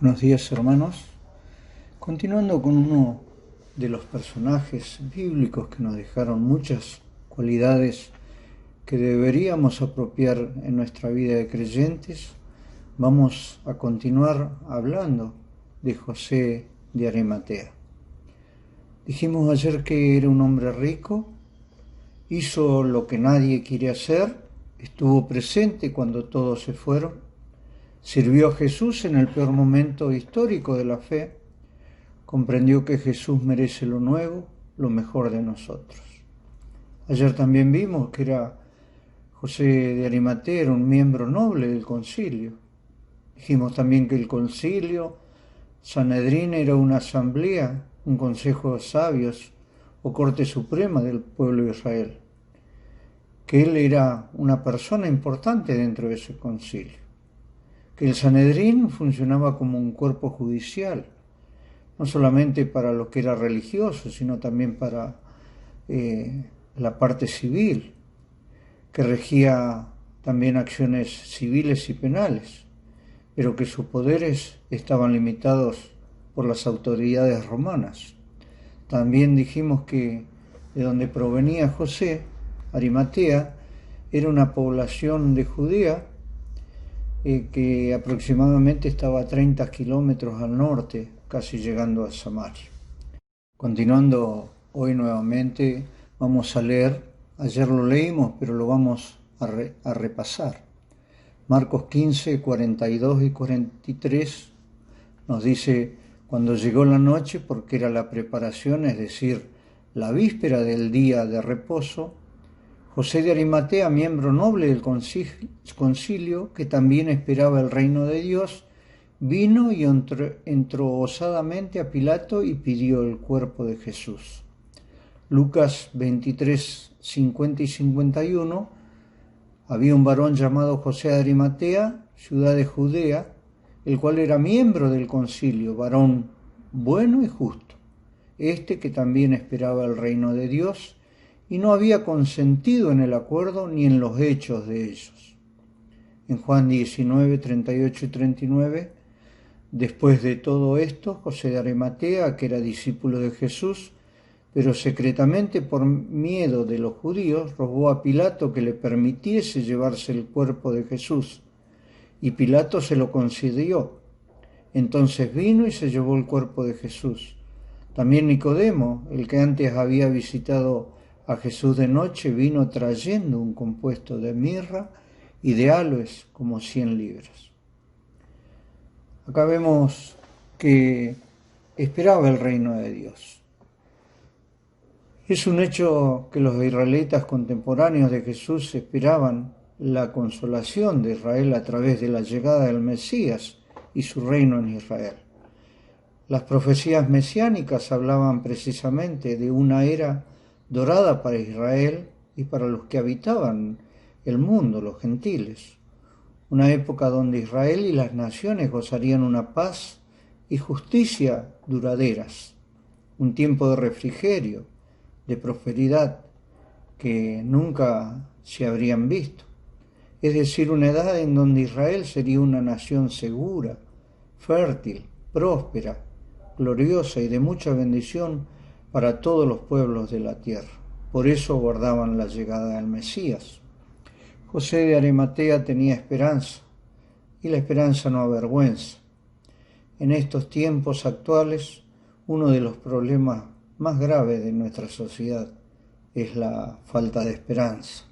Buenos días, hermanos. Continuando con uno de los personajes bíblicos que nos dejaron muchas cualidades que deberíamos apropiar en nuestra vida de creyentes, vamos a continuar hablando de José de Arimatea. Dijimos ayer que era un hombre rico, hizo lo que nadie quiere hacer, estuvo presente cuando todos se fueron, sirvió a Jesús en el peor momento histórico de la fe, comprendió que Jesús merece lo nuevo, lo mejor de nosotros. Ayer también vimos que José de Arimatea era un miembro noble del concilio. Dijimos también que el concilio, Sanedrín, era una asamblea, un consejo de sabios o corte suprema del pueblo de Israel, que él era una persona importante dentro de ese concilio, que el Sanedrín funcionaba como un cuerpo judicial, no solamente para lo que era religioso, sino también para la parte civil, que regía también acciones civiles y penales, pero que sus poderes estaban limitados por las autoridades romanas. También dijimos que de donde provenía José, Arimatea, era una población de Judea que aproximadamente estaba a 30 kilómetros al norte, casi llegando a Samaria. Continuando hoy nuevamente, vamos a leer, ayer lo leímos, pero lo vamos a repasar. Marcos 15, 42 y 43 nos dice: cuando llegó la noche, porque era la preparación, es decir, la víspera del día de reposo, José de Arimatea, miembro noble del concilio, que también esperaba el reino de Dios, vino y entró osadamente a Pilato y pidió el cuerpo de Jesús. Lucas 23, 50 y 51. Había un varón llamado José de Arimatea, ciudad de Judea, el cual era miembro del concilio, varón bueno y justo, que también esperaba el reino de Dios, y no había consentido en el acuerdo ni en los hechos de ellos. En Juan 19, 38 y 39, después de todo esto, José de Arimatea, que era discípulo de Jesús, pero secretamente por miedo de los judíos, rogó a Pilato que le permitiese llevarse el cuerpo de Jesús, y Pilato se lo concedió. Entonces vino y se llevó el cuerpo de Jesús. También Nicodemo, el que antes había visitado a Jesús de noche, vino trayendo un compuesto de mirra y de áloes, como 100 libras. Acá vemos que esperaba el reino de Dios. Es un hecho que los israelitas contemporáneos de Jesús esperaban la consolación de Israel a través de la llegada del Mesías y su reino en Israel. Las profecías mesiánicas hablaban precisamente de una era dorada para Israel y para los que habitaban el mundo, los gentiles. Una época donde Israel y las naciones gozarían una paz y justicia duraderas. Un tiempo de refrigerio, de prosperidad que nunca se habrían visto. Es decir, una edad en donde Israel sería una nación segura, fértil, próspera, gloriosa y de mucha bendición para todos los pueblos de la tierra. Por eso aguardaban la llegada del Mesías. José de Arimatea tenía esperanza, y la esperanza no avergüenza. En estos tiempos actuales, uno de los problemas más graves de nuestra sociedad es la falta de esperanza.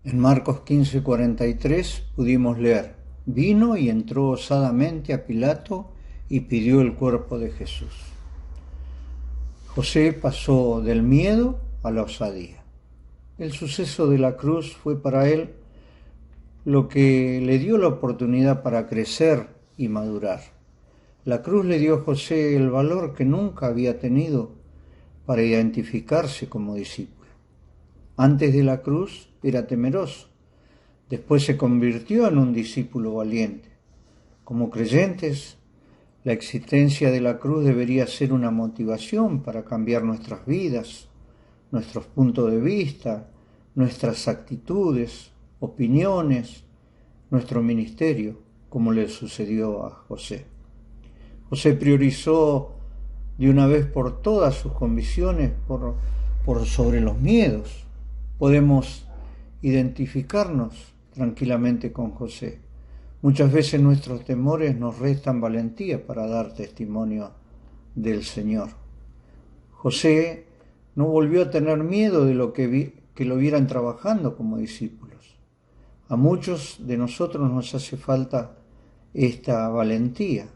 En Marcos 15, 43 pudimos leer: vino y entró osadamente a Pilato y pidió el cuerpo de Jesús. José pasó del miedo a la osadía. El suceso de la cruz fue para él lo que le dio la oportunidad para crecer y madurar. La cruz le dio a José el valor que nunca había tenido para identificarse como discípulo. Antes de la cruz era temeroso, después se convirtió en un discípulo valiente. Como creyentes, la existencia de la cruz debería ser una motivación para cambiar nuestras vidas, nuestros puntos de vista, nuestras actitudes, opiniones, nuestro ministerio, como le sucedió a José. José priorizó de una vez por todas sus convicciones por sobre los miedos. Podemos identificarnos tranquilamente con José. Muchas veces nuestros temores nos restan valentía para dar testimonio del Señor. José no volvió a tener miedo de que lo vieran trabajando como discípulos. A muchos de nosotros nos hace falta esta valentía,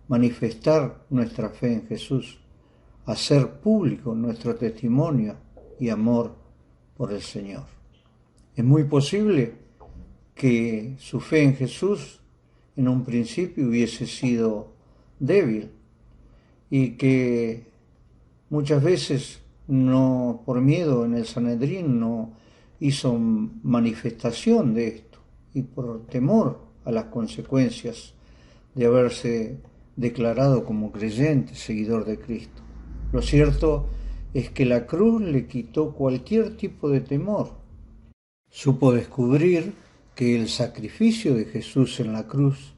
manifestar nuestra fe en Jesús, hacer público nuestro testimonio y amor por el Señor. Es muy posible que su fe en Jesús en un principio hubiese sido débil y que muchas veces no, por miedo en el Sanedrín, no hizo manifestación de esto y por temor a las consecuencias de haberse declarado como creyente, seguidor de Cristo. Lo cierto es que la cruz le quitó cualquier tipo de temor. Supo descubrir que el sacrificio de Jesús en la cruz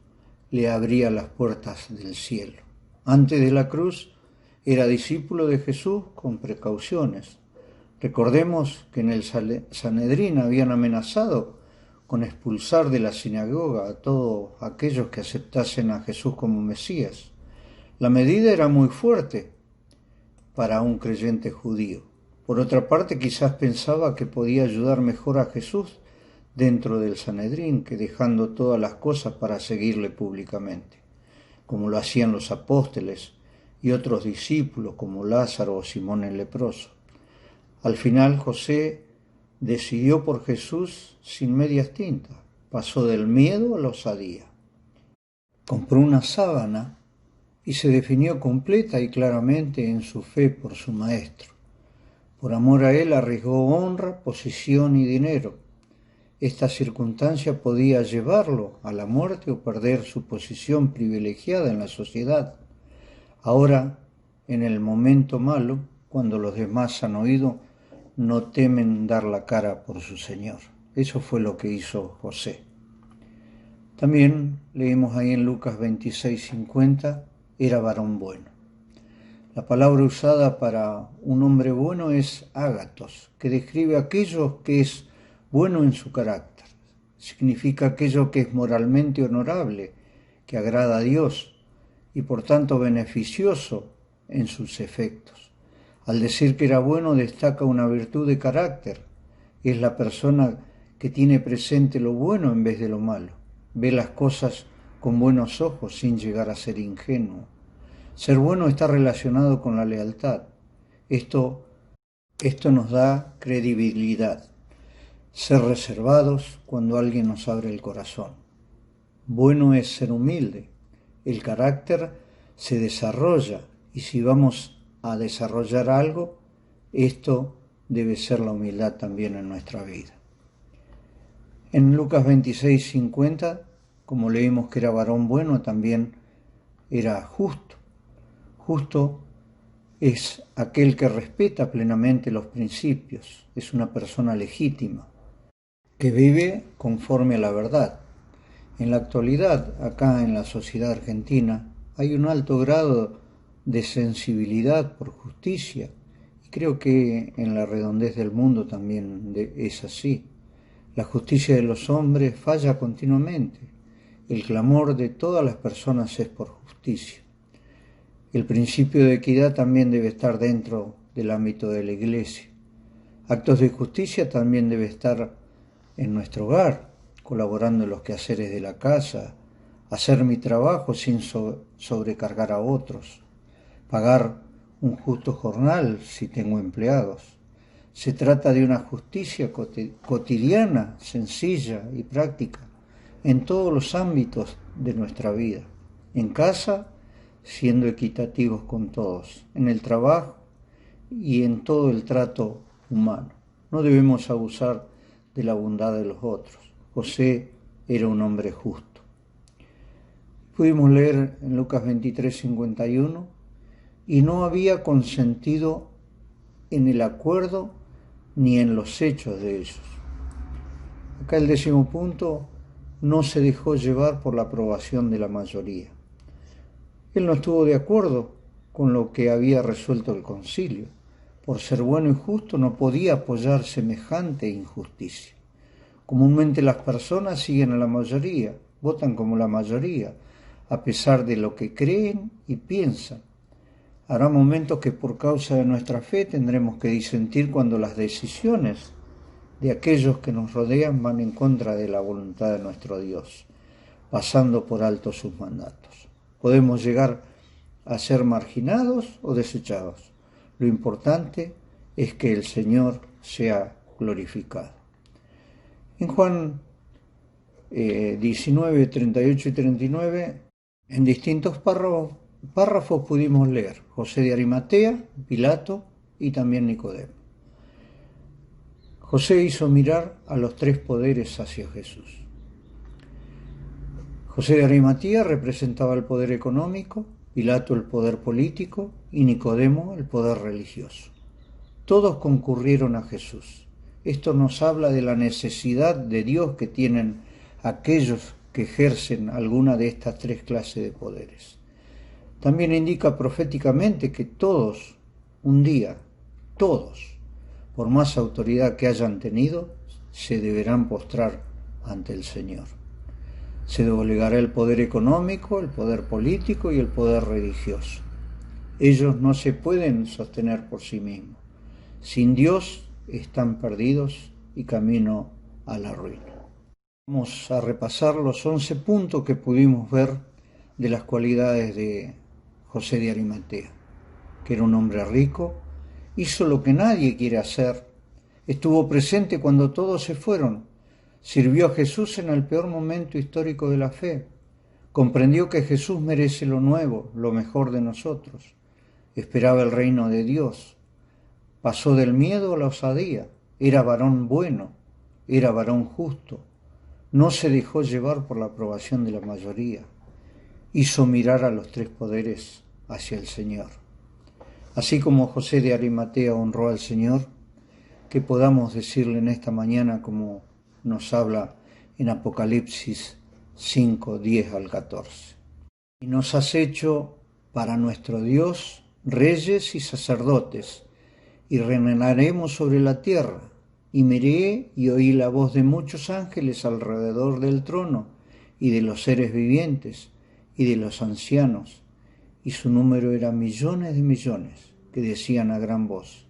le abría las puertas del cielo. Antes de la cruz era discípulo de Jesús con precauciones. Recordemos que en el Sanedrín habían amenazado con expulsar de la sinagoga a todos aquellos que aceptasen a Jesús como Mesías. La medida era muy fuerte para un creyente judío. Por otra parte, quizás pensaba que podía ayudar mejor a Jesús dentro del Sanedrín que dejando todas las cosas para seguirle públicamente, como lo hacían los apóstoles y otros discípulos como Lázaro o Simón el leproso. Al final José decidió por Jesús sin medias tintas, pasó del miedo a la osadía. Compró una sábana y se definió completa y claramente en su fe por su maestro. Por amor a él arriesgó honra, posición y dinero. Esta circunstancia podía llevarlo a la muerte o perder su posición privilegiada en la sociedad. Ahora, en el momento malo, cuando los demás han oído, no temen dar la cara por su Señor. Eso fue lo que hizo José. También leímos ahí en Lucas 26:50, era varón bueno. La palabra usada para un hombre bueno es ágatos, que describe aquello que es bueno en su carácter. Significa aquello que es moralmente honorable, que agrada a Dios y por tanto beneficioso en sus efectos. Al decir que era bueno destaca una virtud de carácter. Es la persona que tiene presente lo bueno en vez de lo malo. Ve las cosas con buenos ojos sin llegar a ser ingenuo. Ser bueno está relacionado con la lealtad. Esto nos da credibilidad. Ser reservados cuando alguien nos abre el corazón. Bueno es ser humilde. El carácter se desarrolla y si vamos a desarrollar algo, esto debe ser la humildad también en nuestra vida. En Lucas 26:50, como leímos que era varón bueno, también era justo. Justo es aquel que respeta plenamente los principios, es una persona legítima, que vive conforme a la verdad. En la actualidad, acá en la sociedad argentina, hay un alto grado de sensibilidad por justicia, y creo que en la redondez del mundo también es así. La justicia de los hombres falla continuamente. El clamor de todas las personas es por justicia. El principio de equidad también debe estar dentro del ámbito de la Iglesia. Actos de justicia también debe estar en nuestro hogar, colaborando en los quehaceres de la casa, hacer mi trabajo sin sobrecargar a otros, pagar un justo jornal si tengo empleados. Se trata de una justicia cotidiana, sencilla y práctica, en todos los ámbitos de nuestra vida. En casa, siendo equitativos con todos, en el trabajo y en todo el trato humano. No debemos abusar de la bondad de los otros. José era un hombre justo. Pudimos leer en Lucas 23:51, y no había consentido en el acuerdo ni en los hechos de ellos. Acá el 10º punto, no se dejó llevar por la aprobación de la mayoría. Él no estuvo de acuerdo con lo que había resuelto el concilio. Por ser bueno y justo no podía apoyar semejante injusticia. Comúnmente las personas siguen a la mayoría, votan como la mayoría, a pesar de lo que creen y piensan. Habrá momentos que por causa de nuestra fe tendremos que disentir cuando las decisiones de aquellos que nos rodean van en contra de la voluntad de nuestro Dios, pasando por alto sus mandatos. Podemos llegar a ser marginados o desechados. Lo importante es que el Señor sea glorificado. En Juan 19, 38 y 39, en distintos párrafos pudimos leer José de Arimatea, Pilato y también Nicodemo. José hizo mirar a los tres poderes hacia Jesús. José de Arimatea representaba el poder económico, Pilato el poder político y Nicodemo el poder religioso. Todos concurrieron a Jesús. Esto nos habla de la necesidad de Dios que tienen aquellos que ejercen alguna de estas tres clases de poderes. También indica proféticamente que todos, un día, todos, por más autoridad que hayan tenido, se deberán postrar ante el Señor. Se doblegará el poder económico, el poder político y el poder religioso. Ellos no se pueden sostener por sí mismos. Sin Dios están perdidos y camino a la ruina. Vamos a repasar los 11 puntos que pudimos ver de las cualidades de José de Arimatea, que era un hombre rico, hizo lo que nadie quiere hacer, estuvo presente cuando todos se fueron, sirvió a Jesús en el peor momento histórico de la fe, comprendió que Jesús merece lo nuevo, lo mejor de nosotros, esperaba el reino de Dios, pasó del miedo a la osadía, era varón bueno, era varón justo, no se dejó llevar por la aprobación de la mayoría, hizo mirar a los tres poderes hacia el Señor. Así como José de Arimatea honró al Señor, que podamos decirle en esta mañana como nos habla en Apocalipsis 5, 10 al 14. Y nos has hecho para nuestro Dios reyes y sacerdotes, y reinaremos sobre la tierra. Y miré y oí la voz de muchos ángeles alrededor del trono, y de los seres vivientes, y de los ancianos, y su número era millones de millones, que decían a gran voz: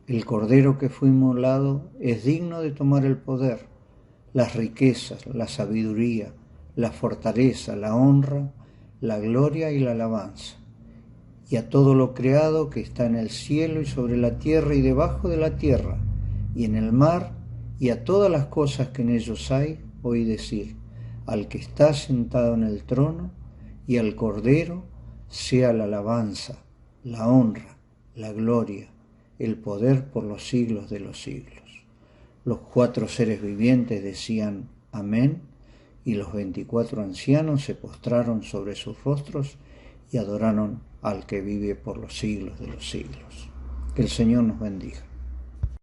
el Cordero que fue inmolado es digno de tomar el poder, las riquezas, la sabiduría, la fortaleza, la honra, la gloria y la alabanza. Y a todo lo creado que está en el cielo y sobre la tierra y debajo de la tierra, y en el mar, y a todas las cosas que en ellos hay, oí decir: al que está sentado en el trono y al Cordero sea la alabanza, la honra, la gloria, el poder por los siglos de los siglos. Los 4 seres vivientes decían amén, y los 24 ancianos se postraron sobre sus rostros y adoraron al que vive por los siglos de los siglos. Que el Señor nos bendiga.